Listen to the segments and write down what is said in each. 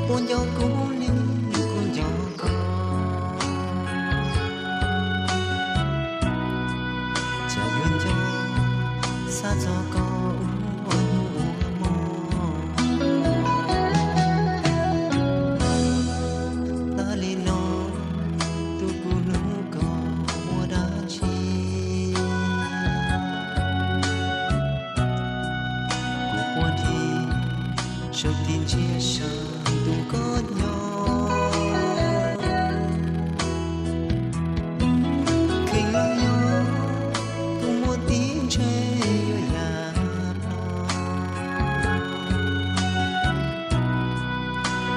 buồn gió cũ đi buồn gió có cha duyên gió xa gió có ta li nó tu cu nu có mua đá chi cuộc qua thì cho tin chia sẻ tu có nhau khi nhau tu mua tin chơi nhà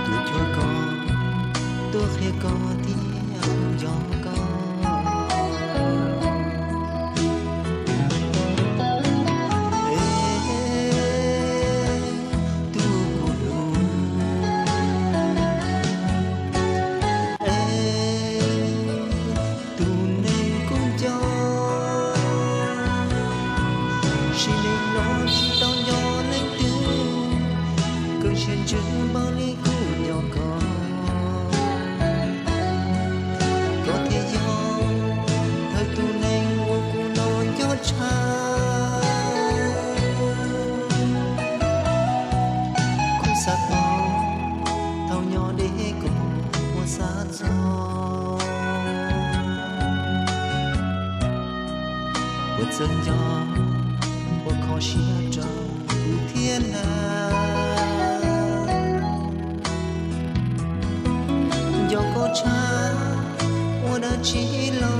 tu cho con tu khi có tiếng gió có trên chừng bao ly cu nhỏ có thể do thời tu nên mua cu non cho cha cũng sát bao thao nhỏ để cùng mua sát gió bớt dần gió bớt khó xia trong thiên hà gió có cha mua đã chỉ lo